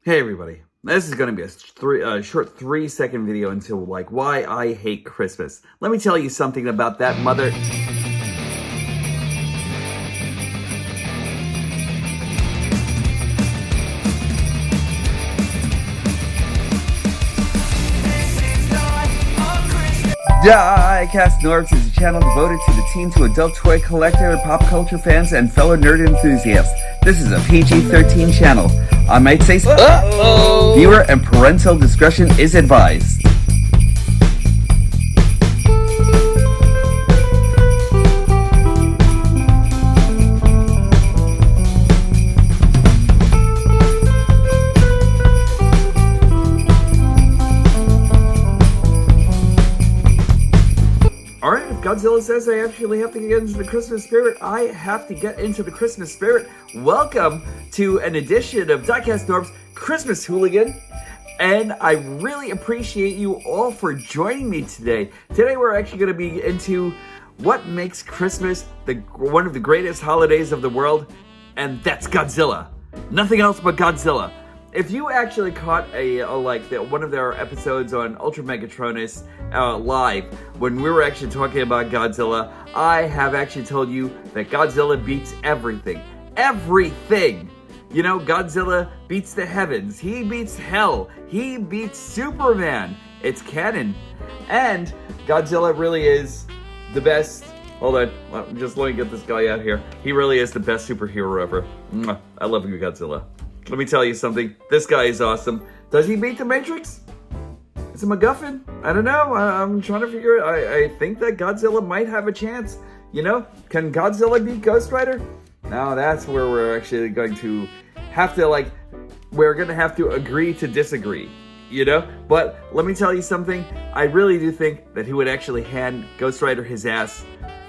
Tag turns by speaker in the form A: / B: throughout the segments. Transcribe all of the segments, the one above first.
A: Hey everybody, this is going to be a short 3-second video into why I hate Christmas. Let me tell you something about that mother... Diecast Norbz is a channel devoted to the teen to adult toy collector, pop culture fans, and fellow nerd enthusiasts. This is a PG-13 channel. I might say so. Viewer and parental discretion is advised. Alright, if Godzilla says I actually have to get into the Christmas spirit, I have to get into the Christmas spirit. Welcome to an edition of Diecast Norbz Christmas Hooligan. And I really appreciate you all for joining me today. Today we're actually going to be into what makes Christmas one of the greatest holidays of the world, and that's Godzilla. Nothing else but Godzilla. If you actually caught one of their episodes on Ultra Megatronus live, when we were actually talking about Godzilla, I have actually told you that Godzilla beats everything. Everything! You know, Godzilla beats the heavens, he beats hell, he beats Superman. It's canon. And Godzilla really is the best. Hold on, just let me get this guy out here. He really is the best superhero ever. I love you, Godzilla. Let me tell you something. This guy is awesome. Does he beat the Matrix? It's a MacGuffin. I don't know. I'm trying to figure it. I think that Godzilla might have a chance. You know, can Godzilla beat Ghost Rider? Now that's where we're actually going to have to we're going to have to agree to disagree. You know? But let me tell you something. I really do think that he would actually hand Ghost Rider his ass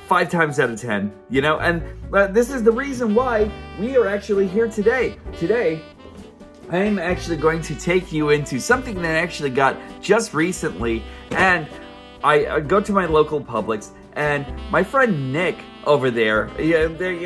A: 5 times out of 10, you know, and this is the reason why we are actually here today. Today, I am actually going to take you into something that I actually got just recently, and I go to my local Publix, and my friend Nick over there,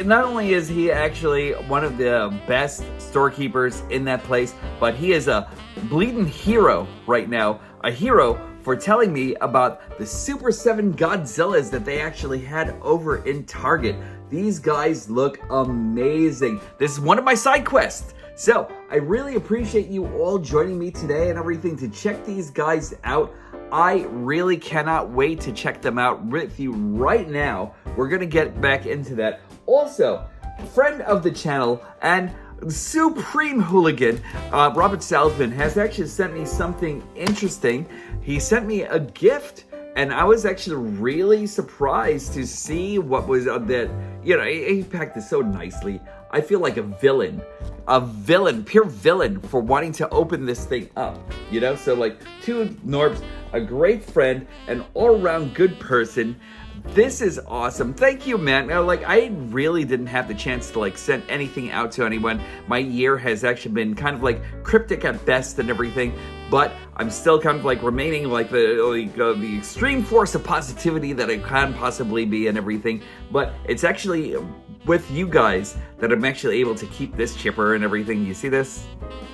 A: not only is he actually one of the best storekeepers in that place, but he is a bleeding hero right now, a hero for telling me about the Super 7 Godzillas that they actually had over in Target. These guys look amazing. This is one of my side quests. So I really appreciate you all joining me today and everything to check these guys out. I really cannot wait to check them out with you right now. We're gonna get back into that. Also, friend of the channel and Supreme Hooligan, Robert Salzman, has actually sent me something interesting. He sent me a gift, and I was actually really surprised to see what was on that. You know, he packed it so nicely. I feel like a villain, pure villain for wanting to open this thing up, you know? So to Norbz, a great friend, an all-around good person. This is awesome. Thank you, man. I really didn't have the chance to send anything out to anyone. My year has actually been kind of cryptic at best and everything, but I'm still kind of remaining the extreme force of positivity that I can possibly be and everything. But it's actually with you guys that I'm actually able to keep this chipper and everything. You see this?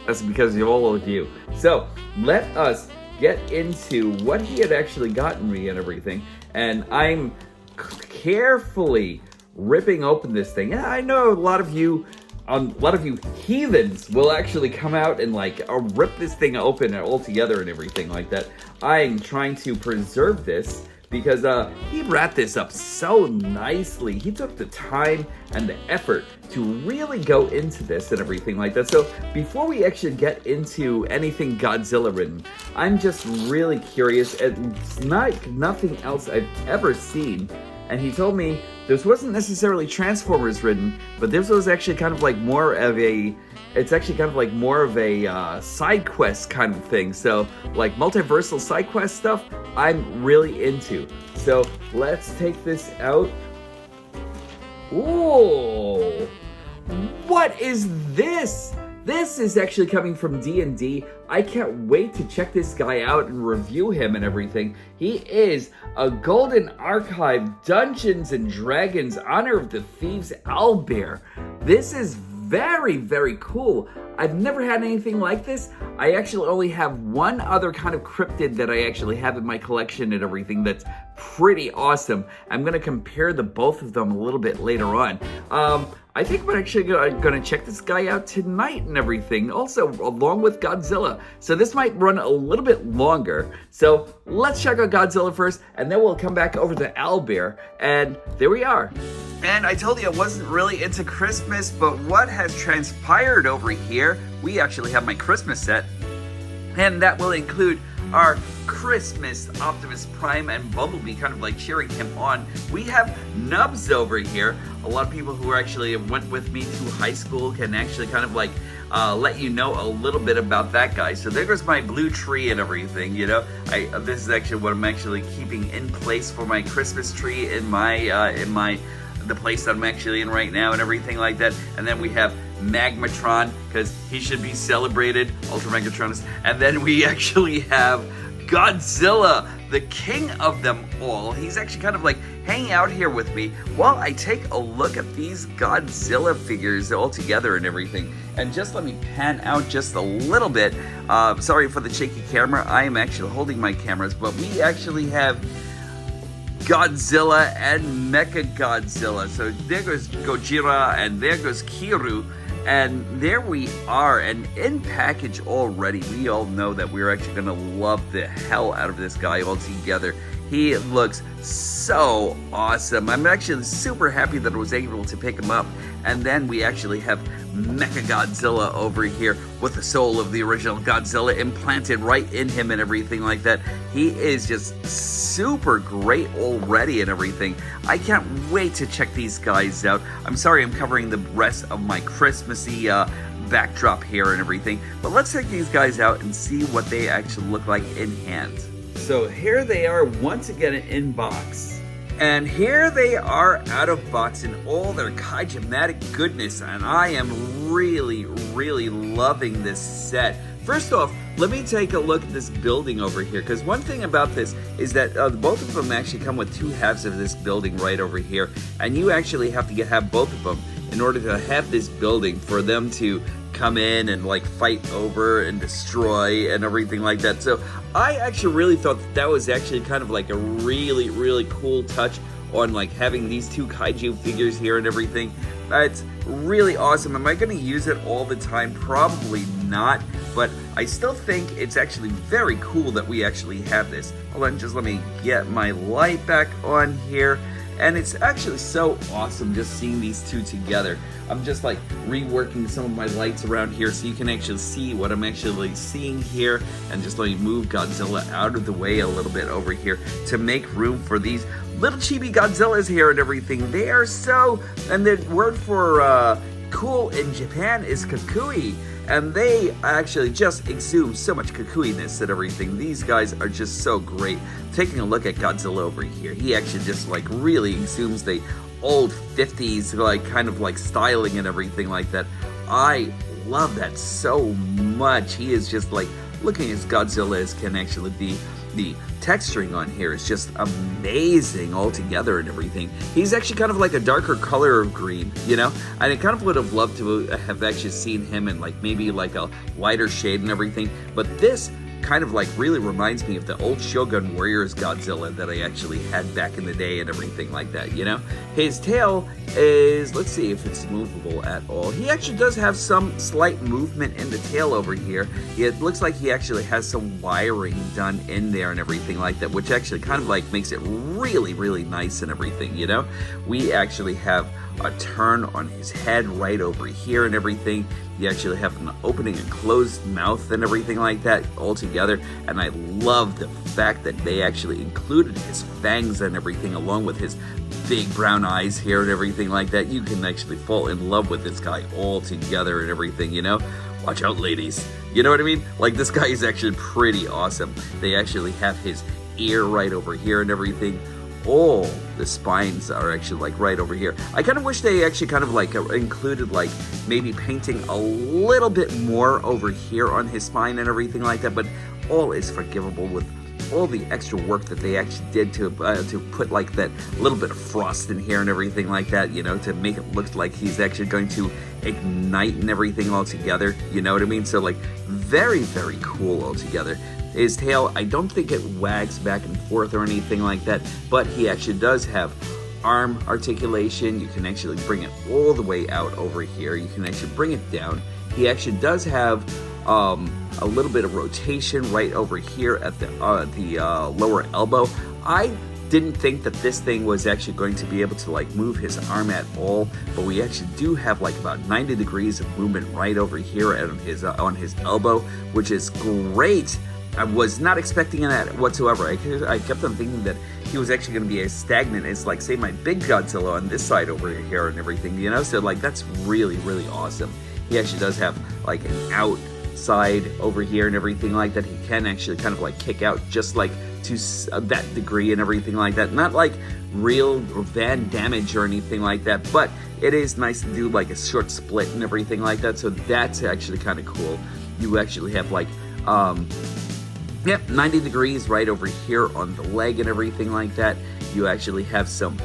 A: That's because of all of you. So let us get into what he had actually gotten me and everything. And I'm carefully ripping open this thing. Yeah, I know a lot of you heathens will actually come out and rip this thing open altogether and everything like that. I'm trying to preserve this because he wrapped this up so nicely. He took the time and the effort to really go into this and everything like that. So before we actually get into anything Godzilla written, I'm just really curious. It's nothing else I've ever seen. And he told me this wasn't necessarily Transformers written, but this was actually kind of more of a, it's actually kind of more of a side quest kind of thing. So multiversal side quest stuff, I'm really into. So let's take this out. Ooh, what is this? This is actually coming from D&D. I can't wait to check this guy out and review him and everything. He is a Golden Archive Dungeons and Dragons Honor of the Thieves OWLBEAR. This is very, very cool. I've never had anything like this. I actually only have one other kind of cryptid that I actually have in my collection and everything that's pretty awesome. I'm gonna compare the both of them a little bit later on. I think we're actually gonna check this guy out tonight and everything, also along with Godzilla. So this might run a little bit longer. So let's check out Godzilla first, and then we'll come back over to OWLBEAR, and there we are. And I told you I wasn't really into Christmas, but what has transpired over here, we actually have my Christmas set, and that will include our Christmas Optimus Prime and Bumblebee, kind of like cheering him on. We have Nubs over here. A lot of people who actually went with me to high school can actually kind of like let you know a little bit about that guy. So there goes my blue tree and everything, you know. This is actually what I'm actually keeping in place for my Christmas tree in the place that I'm actually in right now and everything like that. And then we have Magmatron, because he should be celebrated, Ultra Megatronus. And then we actually have Godzilla, the king of them all. He's actually kind of like hanging out here with me while I take a look at these Godzilla figures all together and everything. And just let me pan out just a little bit. Sorry for the shaky camera. I am actually holding my cameras, but we actually have Godzilla and Mecha Godzilla. So there goes Gojira and there goes KIYRU. And there we are, and in package already, we all know that we're actually going to love the hell out of this guy altogether. He looks so awesome. I'm actually super happy that I was able to pick him up. And then we actually have Mecha Godzilla over here with the soul of the original Godzilla implanted right in him and everything like that. He is just super great already and everything. I can't wait to check these guys out. I'm sorry I'm covering the rest of my Christmassy backdrop here and everything, but let's check these guys out and see what they actually look like in hand. So here they are once again in box. And here they are out of box in all their kaiju-matic goodness, and I am really, really loving this set. First off, let me take a look at this building over here, because one thing about this is that both of them actually come with two halves of this building right over here, and you actually have to have both of them in order to have this building for them to come in and like fight over and destroy and everything like that. So I actually really thought that was actually kind of like a really, really cool touch on like having these two kaiju figures here and everything. It's really awesome. Am I going to use it all the time? Probably not, but I still think it's actually very cool that we actually have this. Hold on, just let me get my light back on here. And it's actually so awesome just seeing these two together. I'm just like reworking some of my lights around here so you can actually see what I'm actually seeing here. And just let me move Godzilla out of the way a little bit over here to make room for these little chibi Godzillas here and everything. They are so, and the word for cool in Japan is kakui. And they actually just exude so much kakui-ness and everything. These guys are just so great. Taking a look at Godzilla over here, he actually just like really exudes the old 50s like kind of like styling and everything like that. I love that so much. He is just like, looking as Godzilla as can actually be. The texturing on here is just amazing altogether and everything. He's actually kind of like a darker color of green, you know? And I kind of would have loved to have actually seen him in like maybe like a lighter shade and everything. But this kind of like really reminds me of the old Shogun Warriors Godzilla that I actually had back in the day and everything like that, you know? His tail is, let's see if it's movable at all. He actually does have some slight movement in the tail over here. It looks like he actually has some wiring done in there and everything like that, which actually kind of like makes it really, really nice and everything, you know? We actually have a turn on his head right over here and everything. You actually have an opening and closed mouth and everything like that all together. And I love the fact that they actually included his fangs and everything along with his big brown eyes here and everything like that. You can actually fall in love with this guy all together and everything, you know? Watch out, ladies. You know what I mean? Like, this guy is actually pretty awesome. They actually have his ear right over here and everything. All the spines are actually like right over here. I kind of wish they actually kind of like included like maybe painting a little bit more over here on his spine and everything like that, but all is forgivable with all the extra work that they actually did to put like that little bit of frost in here and everything like that, you know, to make it look like he's actually going to ignite and everything all together, you know what I mean? So like very, very cool altogether. His tail, I don't think it wags back and forth or anything like that, but he actually does have arm articulation. You can actually bring it all the way out over here. You can actually bring it down. He actually does have a little bit of rotation right over here at the lower elbow. I didn't think that this thing was actually going to be able to like move his arm at all, but we actually do have like about 90 degrees of movement right over here on his elbow, which is great. I was not expecting that whatsoever. I kept on thinking that he was actually going to be as stagnant as, like, say, my big Godzilla on this side over here and everything, you know? So, like, that's really, really awesome. He actually does have, like, an outside over here and everything like that. He can actually kind of, like, kick out just, like, to that degree and everything like that. Not, like, real van damage or anything like that, but it is nice to do, like, a short split and everything like that. So that's actually kind of cool. You actually have, like, yep, 90 degrees right over here on the leg and everything like that. You actually have some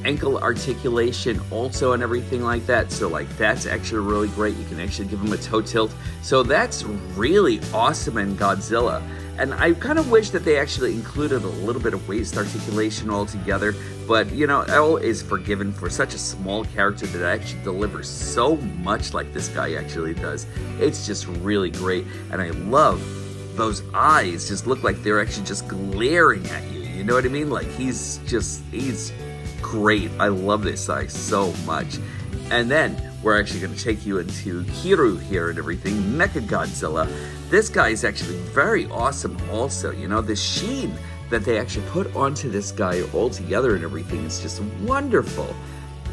A: ankle articulation also and everything like that. So like that's actually really great. You can actually give him a toe tilt. So that's really awesome in Godzilla. And I kind of wish that they actually included a little bit of waist articulation altogether. But, you know, all is forgiven for such a small character that actually delivers so much like this guy actually does. It's just really great. And I love those eyes just look like they're actually just glaring at you. You know what I mean? Like he's great. I love this eye so much. And then we're actually going to take you into KIYRU here and everything. Mecha Godzilla. This guy is actually very awesome also. You know, the sheen that they actually put onto this guy altogether and everything is just wonderful.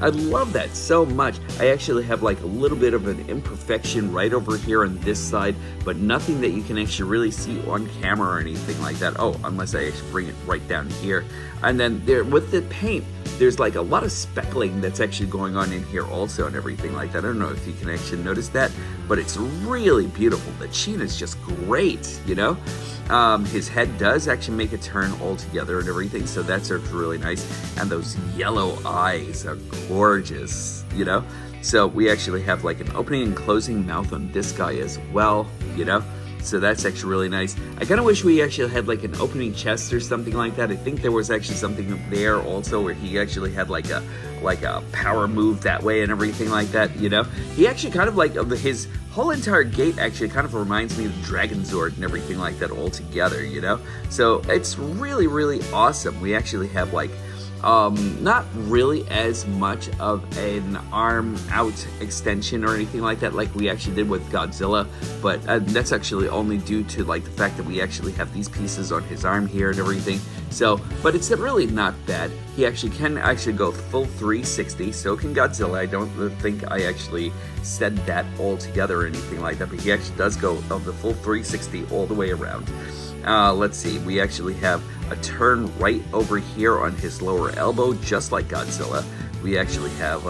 A: I love that so much. I actually have like a little bit of an imperfection right over here on this side, but nothing that you can actually really see on camera or anything like that. Oh, unless I actually bring it right down here. And then there with the paint, there's like a lot of speckling that's actually going on in here also and everything like that. I don't know if you can actually notice that, but it's really beautiful. The sheen is just great, you know? His head does actually make a turn altogether and everything, so that's really nice. And those yellow eyes are gorgeous, you know? So we actually have like an opening and closing mouth on this guy as well, you know? So that's actually really nice. I kind of wish we actually had like an opening chest or something like that. I think there was actually something there also where he actually had like a power move that way and everything like that, you know? He actually kind of like, his whole entire gait actually kind of reminds me of Dragon Zord and everything like that all together, you know? So it's really, really awesome. We actually have like, not really as much of an arm out extension or anything like that like we actually did with Godzilla, but that's actually only due to like the fact that we actually have these pieces on his arm here and everything. So, but it's really not bad. He actually can actually go full 360, so can Godzilla. I don't think I actually said that all together or anything like that, but he actually does go of the full 360 all the way around. Let's see, we actually have a turn right over here on his lower elbow, just like Godzilla. We actually have,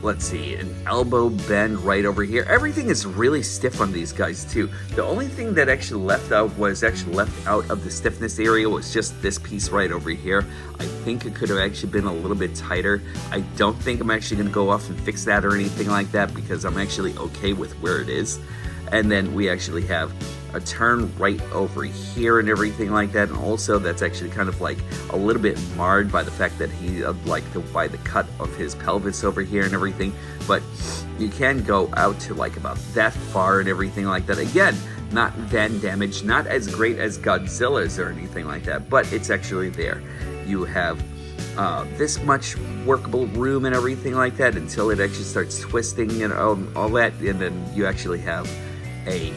A: let's see, an elbow bend right over here. Everything is really stiff on these guys too. The only thing that actually left out of the stiffness area was just this piece right over here. I think it could have actually been a little bit tighter. I don't think I'm actually going to go off and fix that or anything like that because I'm actually okay with where it is. And then we actually have a turn right over here and everything like that, and also that's actually kind of like a little bit marred by the fact that he by the cut of his pelvis over here and everything, but you can go out to like about that far and everything like that. Again, not van damage, not as great as Godzilla's or anything like that, but it's actually there. You have this much workable room and everything like that until it actually starts twisting and all that, and then you actually have an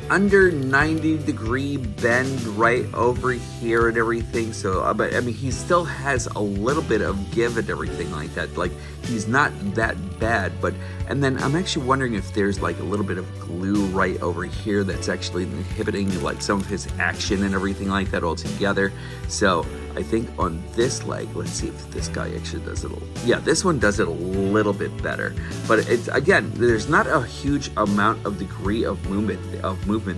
A: under 90 degree bend right over here and everything. So but I mean he still has a little bit of give and everything like that. Like he's not that bad, and then I'm actually wondering if there's like a little bit of glue right over here that's actually inhibiting like some of his action and everything like that altogether. So I think on this leg, let's see if this guy actually does it. Yeah, this one does it a little bit better, but it's, again, there's not a huge amount of degree of movement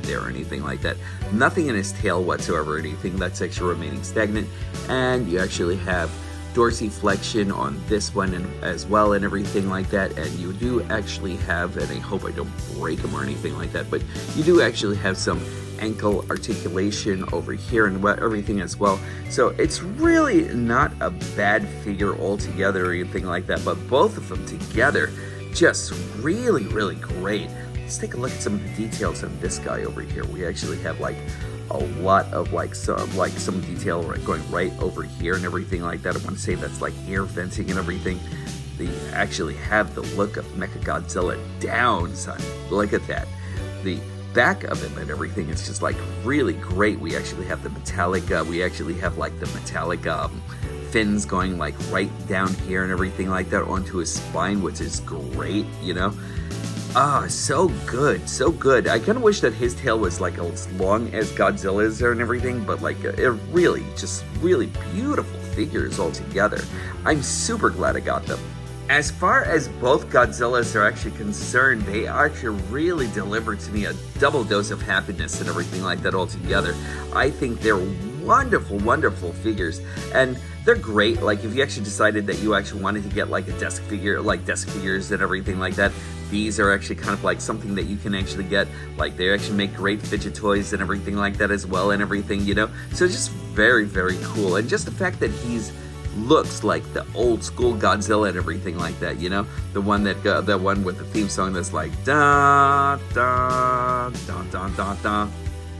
A: there or anything like that. Nothing in his tail whatsoever, anything that's actually remaining stagnant. And you actually have dorsiflexion on this one as well and everything like that, and you do actually have, and I hope I don't break them or anything like that, but you do actually have some ankle articulation over here and everything as well. So it's really not a bad figure altogether or anything like that, but both of them together just really, really great. Let's take a look at some of the details on this guy over here. We actually have like a lot of some detail going right over here and everything like that. I want to say that's like air venting and everything. They actually have the look of Mecha Godzilla down, son. Look at that. The back of him and everything is just like really great. We actually have the metallic, fins going like right down here and everything like that onto his spine, which is great, you know. So good, so good. I kind of wish that his tail was like as long as Godzilla's and everything, but like it really, just really beautiful figures altogether. I'm super glad I got them. As far as both Godzillas are actually concerned, they actually really delivered to me a double dose of happiness and everything like that altogether. I think they're wonderful, wonderful figures, and they're great. Like if you actually decided that you actually wanted to get like a desk figure, like desk figures and everything like that, these are actually kind of like something that you can actually get. Like they actually make great fidget toys and everything like that as well and everything, you know. So it's just very, very cool, and just the fact that he's looks like the old school Godzilla and everything like that, you know, the one with the theme song that's like da da da da da da.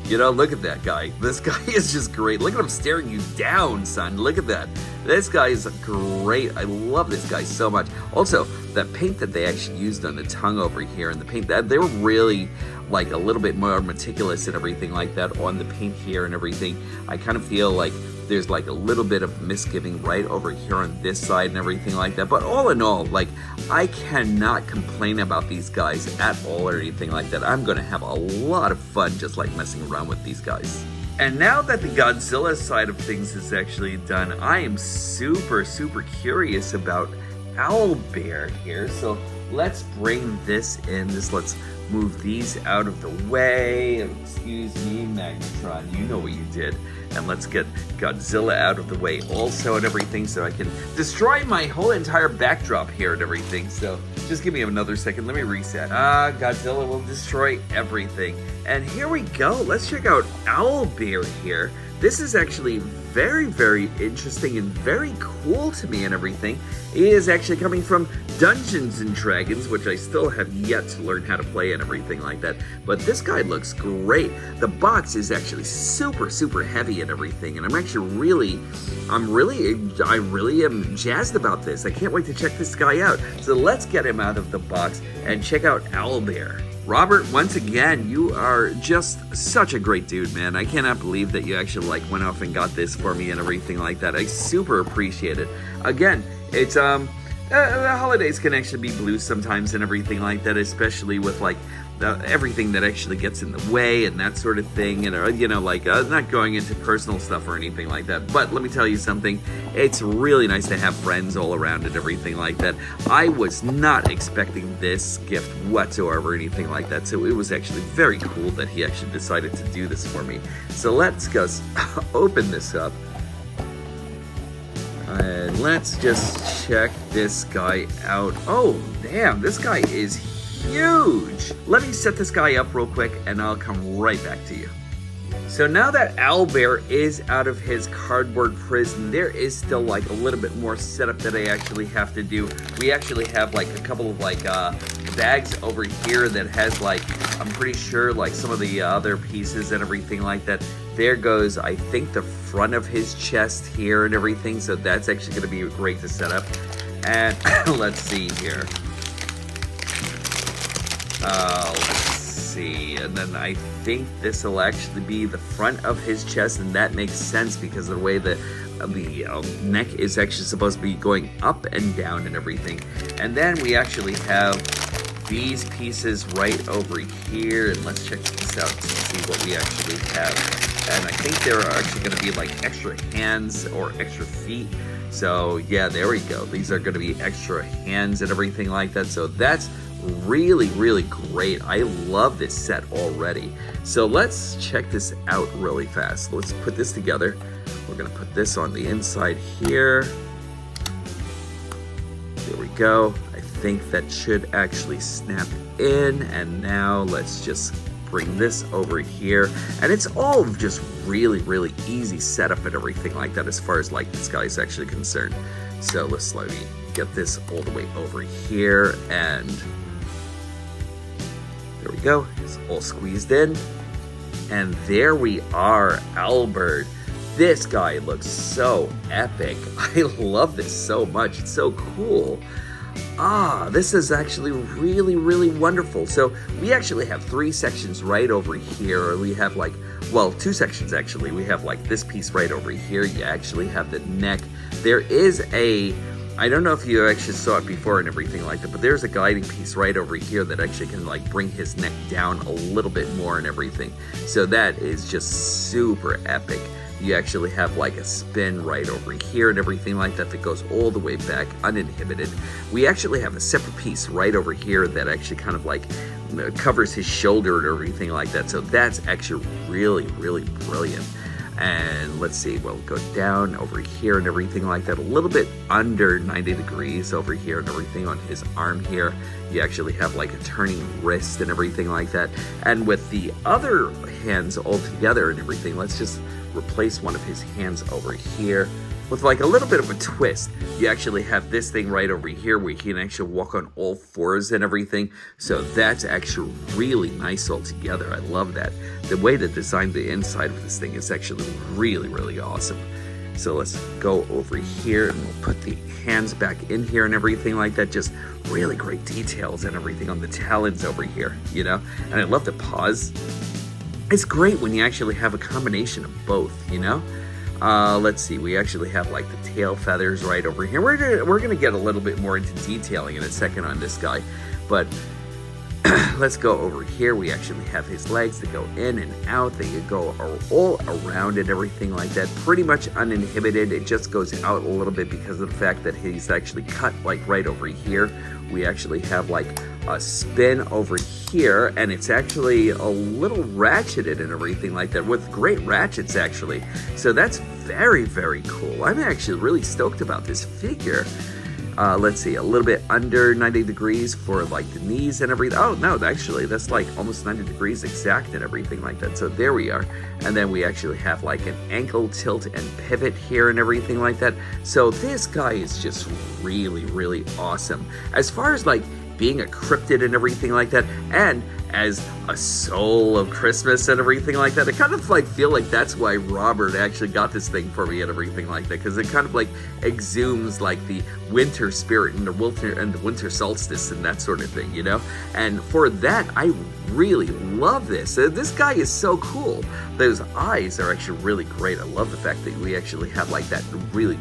A: You know, look at that guy. This guy is just great. Look at him staring you down, son. Look at that. This guy is great. I love this guy so much. Also, the paint that they actually used on the tongue over here, and the paint that they were really like a little bit more meticulous and everything like that on the paint here and everything. I kind of feel like there's like a little bit of misgiving right over here on this side and everything like that. But all in all, like I cannot complain about these guys at all or anything like that. I'm gonna have a lot of fun just like messing around with these guys. And now that the Godzilla side of things is actually done, I am super, super curious about OWLBEAR here. So let's bring this in. Let's move these out of the way. Excuse me, Magnetron, you know what you did. And let's get Godzilla out of the way also and everything, so I can destroy my whole entire backdrop here and everything. So just give me another second. Let me reset. Godzilla will destroy everything. And here we go. Let's check out OWLBEAR here. This is actually very, very interesting and very cool to me and everything. It is actually coming from Dungeons and Dragons, which I still have yet to learn how to play and everything like that. But this guy looks great. The box is actually super, super heavy and everything, and I really am jazzed about this. I can't wait to check this guy out. So let's get him out of the box and check out OWLBEAR. Robert, once again, you are just such a great dude, man. I cannot believe that you actually like went off and got this for me and everything like that. I super appreciate it. Again, it's the holidays can actually be blue sometimes and everything like that, especially with like everything that actually gets in the way and that sort of thing, and you know, like not going into personal stuff or anything like that. But let me tell you something, it's really nice to have friends all around and everything like that. I was not expecting this gift whatsoever or anything like that, so it was actually very cool that he actually decided to do this for me. So let's just open this up. And let's just check this guy out. Oh, damn, this guy is huge. Let me set this guy up real quick and I'll come right back to you. So now that OWLBEAR is out of his cardboard prison, there is still like a little bit more setup that I actually have to do. We actually have like a couple of like bags over here that has like, I'm pretty sure like some of the other pieces and everything like that. There goes, I think, the front of his chest here and everything. So that's actually going to be great to set up. And let's see here. Let's see. And then I think this will actually be the front of his chest. And that makes sense because of the way that neck is actually supposed to be going up and down and everything. And then we actually have these pieces right over here, and let's check this out to see what we actually have. And I think there are actually going to be like extra hands or extra feet. So yeah, there we go. These are going to be extra hands and everything like that. So that's really, really great. I love this set already. So let's check this out really fast. Let's put this together. We're going to put this on the inside here. There we go. I think that should actually snap in. And now let's just bring this over here. And it's all just really, really easy setup and everything like that as far as like this guy's actually concerned. So let's let me get this all the way over here, and there we go. It's all squeezed in. And there we are, OWLBEAR. This guy looks so epic. I love this so much. It's so cool. This is actually really, really wonderful. So we actually have 3 sections right over here. We have like, well, 2 sections actually. We have like this piece right over here. You actually have the neck. There is I don't know if you actually saw it before and everything like that, but there's a guiding piece right over here that actually can like bring his neck down a little bit more and everything. So that is just super epic. You actually have like a spin right over here and everything like that goes all the way back uninhibited. We actually have a separate piece right over here that actually kind of like covers his shoulder and everything like that. So that's actually really, really brilliant. And let's see, we'll go down over here and everything like that, a little bit under 90 degrees over here and everything on his arm here. You actually have like a turning wrist and everything like that. And with the other hands all together and everything, let's just replace one of his hands over here with like a little bit of a twist. You actually have this thing right over here where he can actually walk on all 4s and everything. So that's actually really nice altogether. I love that. The way to design the inside of this thing is actually really, really awesome. So let's go over here and we'll put the hands back in here and everything like that. Just really great details and everything on the talons over here, you know? And I love the paws. It's great when you actually have a combination of both, you know? Let's see, we actually have like the tail feathers right over here. We're gonna get a little bit more into detailing in a second on this guy, but let's go over here. We actually have his legs that go in and out. They go all around and everything like that. Pretty much uninhibited. It just goes out a little bit because of the fact that he's actually cut like right over here. We actually have like a spin over here, and it's actually a little ratcheted and everything like that with great ratchets actually. So that's very, very cool. I'm actually really stoked about this figure. Let's see, a little bit under 90 degrees for like the knees and everything. Oh no, actually that's like almost 90 degrees exact and everything like that. So there we are. And then we actually have like an ankle tilt and pivot here and everything like that. So this guy is just really, really awesome. As far as like being a cryptid and everything like that, and as a soul of Christmas and everything like that, I kind of like feel like that's why Robert actually got this thing for me and everything like that, because it kind of like exhumes like the winter spirit and the winter solstice and that sort of thing, you know? And for that, I really love this. This guy is so cool. Those eyes are actually really great. I love the fact that we actually have like that really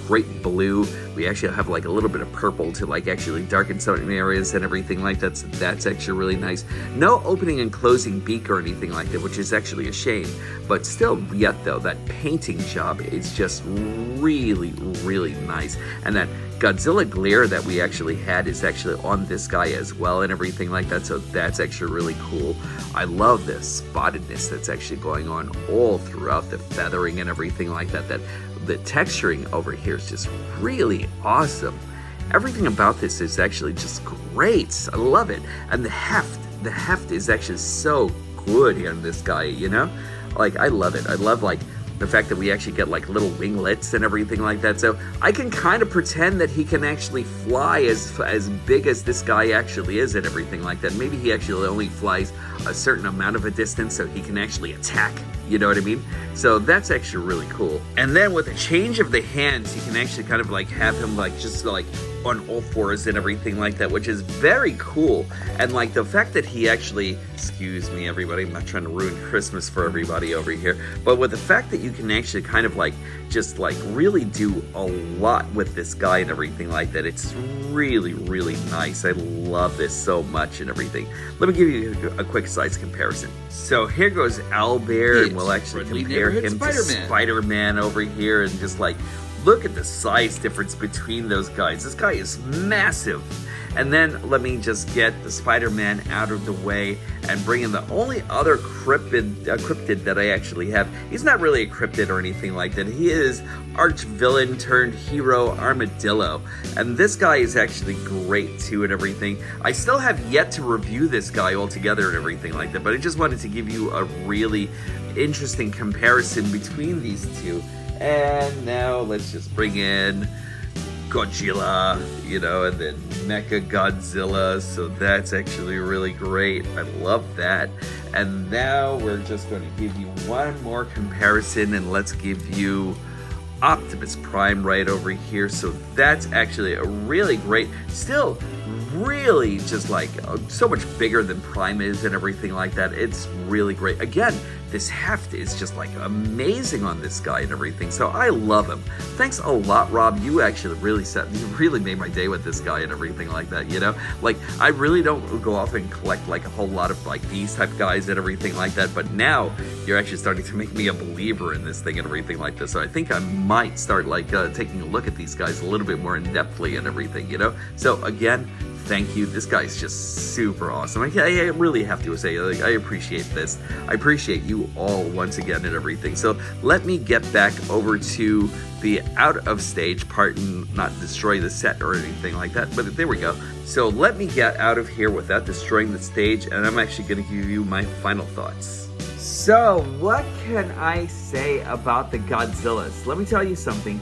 A: great blue. We actually have like a little bit of purple to like actually darken certain areas and everything like that. So that's actually really nice. No opening and closing beak or anything like that, which is actually a shame. But still, yet though, that painting job is just really, really nice. And that Godzilla glare that we actually had is actually on this guy as well and everything like that. So that's actually really cool. I love the spottedness that's actually going on all throughout the feathering and everything like that. The texturing over here is just really awesome. Everything about this is actually just great. I love it. And the heft is actually so good here in this guy, you know? Like, I love it. I love, like, the fact that we actually get, like, little winglets and everything like that. So I can kind of pretend that he can actually fly as big as this guy actually is and everything like that. Maybe he actually only flies a certain amount of a distance so he can actually attack You know what I mean? So that's actually really cool. And then with the change of the hands, you can actually kind of like have him like just like on all fours and everything like that, which is very cool. And like the fact that he actually, excuse me everybody, I'm not trying to ruin Christmas for everybody over here, but with the fact that you can actually kind of like just like really do a lot with this guy and everything like that, it's really, really nice. I love this so much and everything. Let me give you a quick size comparison. So here goes OWLBEAR, and we'll actually compare him to Spider-Man over here, and just like look at the size difference between those guys. This guy is massive. And then let me just get the Spider-Man out of the way and bring in the only other cryptid that I actually have. He's not really a cryptid or anything like that. He is arch-villain turned hero Armadillo. And this guy is actually great too and everything. I still have yet to review this guy altogether and everything like that, but I just wanted to give you a really interesting comparison between these two. And now let's just bring in Godzilla, you know, and then Mecha Godzilla. So that's actually really great. I love that. And now we're just going to give you one more comparison, and let's give you Optimus Prime right over here. So that's actually a really great, still really just like so much bigger than Prime is and everything like that. It's really great. Again, this heft is just like amazing on this guy and everything. So I love him. Thanks a lot, Rob. You actually really made my day with this guy and everything like that, you know? Like, I really don't go off and collect like a whole lot of like these type guys and everything like that, but now you're actually starting to make me a believer in this thing and everything like this. So I think I might start like taking a look at these guys a little bit more in depthly and everything, you know? So again, thank you. This guy's just super awesome. I really have to say, like, I appreciate this. I appreciate you all once again and everything. So let me get back over to the out of stage part and not destroy the set or anything like that. But there we go. So let me get out of here without destroying the stage, and I'm actually going to give you my final thoughts. So what can I say about the Godzillas? Let me tell you something.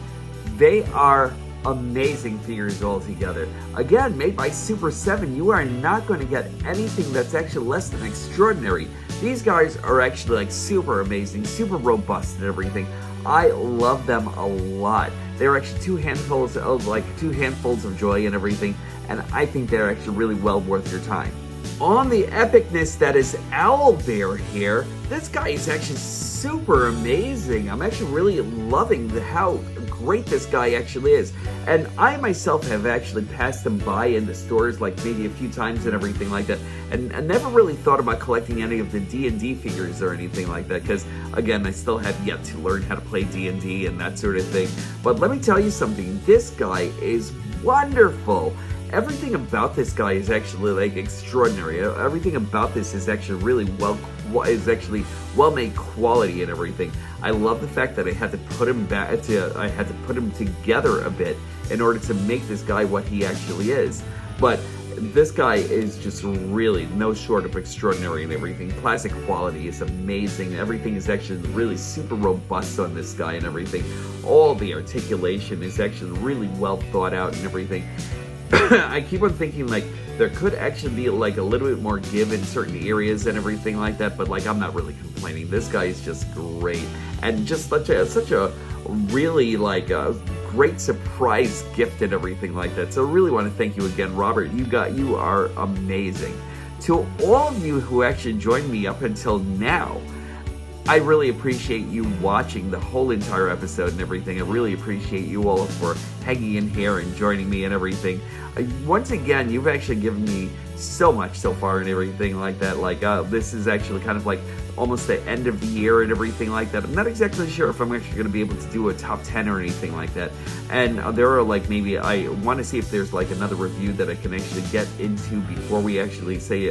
A: They are amazing figures altogether. Again, made by Super 7, you are not going to get anything that's actually less than extraordinary. These guys are actually like super amazing, super robust and everything. I love them a lot. They're actually two handfuls of joy and everything, and I think they're actually really well worth your time. On the epicness that is OWLBEAR here, this guy is actually super amazing. I'm actually really loving how great this guy actually is. And I myself have actually passed him by in the stores like maybe a few times and everything like that. And I never really thought about collecting any of the D&D figures or anything like that, because again, I still have yet to learn how to play D&D and that sort of thing. But let me tell you something, this guy is wonderful. Everything about this guy is actually like extraordinary. Everything about this is actually really well-made quality and everything. I love the fact that I had to put him together a bit in order to make this guy what he actually is. But this guy is just really no short of extraordinary and everything. Classic quality is amazing. Everything is actually really super robust on this guy and everything. All the articulation is actually really well thought out and everything. I keep on thinking like there could actually be like a little bit more give in certain areas and everything like that, but like I'm not really complaining. This guy is just great and just such a really like a great surprise gift and everything like that. So I really want to thank you again, Robert. You are amazing. To all of you who actually joined me up until now, I really appreciate you watching the whole entire episode and everything. I really appreciate you all for hanging in here and joining me and everything. Once again, you've actually given me so much so far and everything like that. Like, this is actually kind of like almost the end of the year and everything like that. I'm not exactly sure if I'm actually going to be able to do a top 10 or anything like that. And there are like maybe I want to see if there's like another review that I can actually get into before we actually say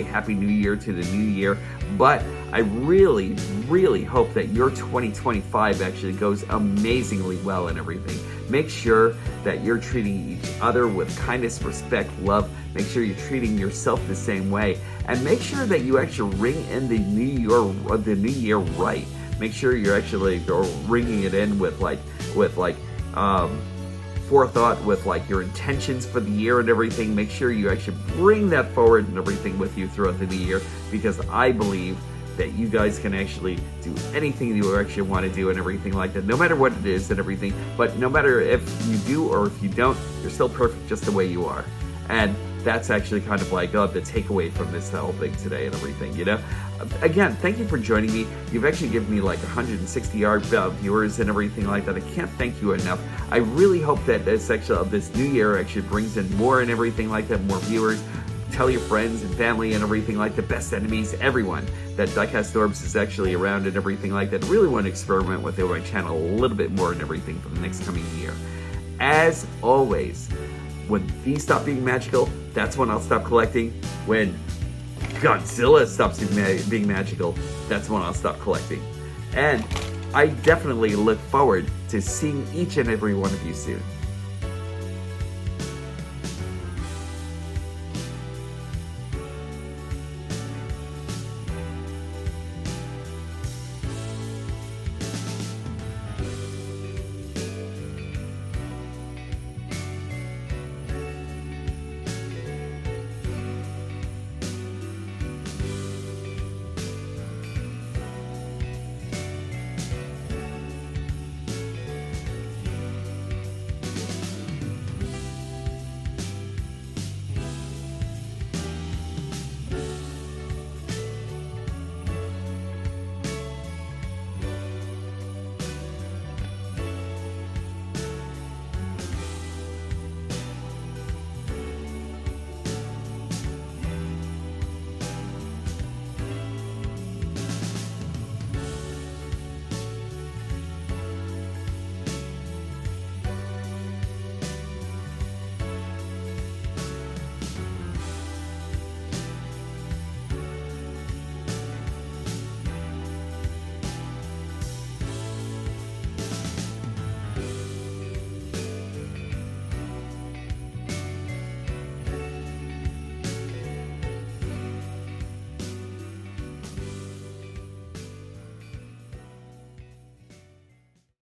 A: Happy New Year to the new year. But I really, really hope that your 2025 actually goes amazingly well and everything. Make sure that you're treating each other with kindness, respect, love. Make sure you're treating yourself the same way, and make sure that you actually ring in the new year right. Make sure you're actually ringing it in with forethought, with like your intentions for the year and everything. Make sure you actually bring that forward and everything with you throughout the new year, because I believe that you guys can actually do anything you actually want to do and everything like that, no matter what it is and everything. But no matter if you do or if you don't, you're still perfect just the way you are. And that's actually kind of like the takeaway from this whole thing today and everything, you know? Again, thank you for joining me. You've actually given me like 160 viewers and everything like that. I can't thank you enough. I really hope that this new year actually brings in more and everything like that, more viewers. Tell your friends and family and everything like the best enemies, everyone, that Diecast Norbz is actually around and everything like that. Really want to experiment with my channel a little bit more and everything for the next coming year. As always, when these stop being magical, that's when I'll stop collecting. When Godzilla stops being magical, that's when I'll stop collecting. And I definitely look forward to seeing each and every one of you soon.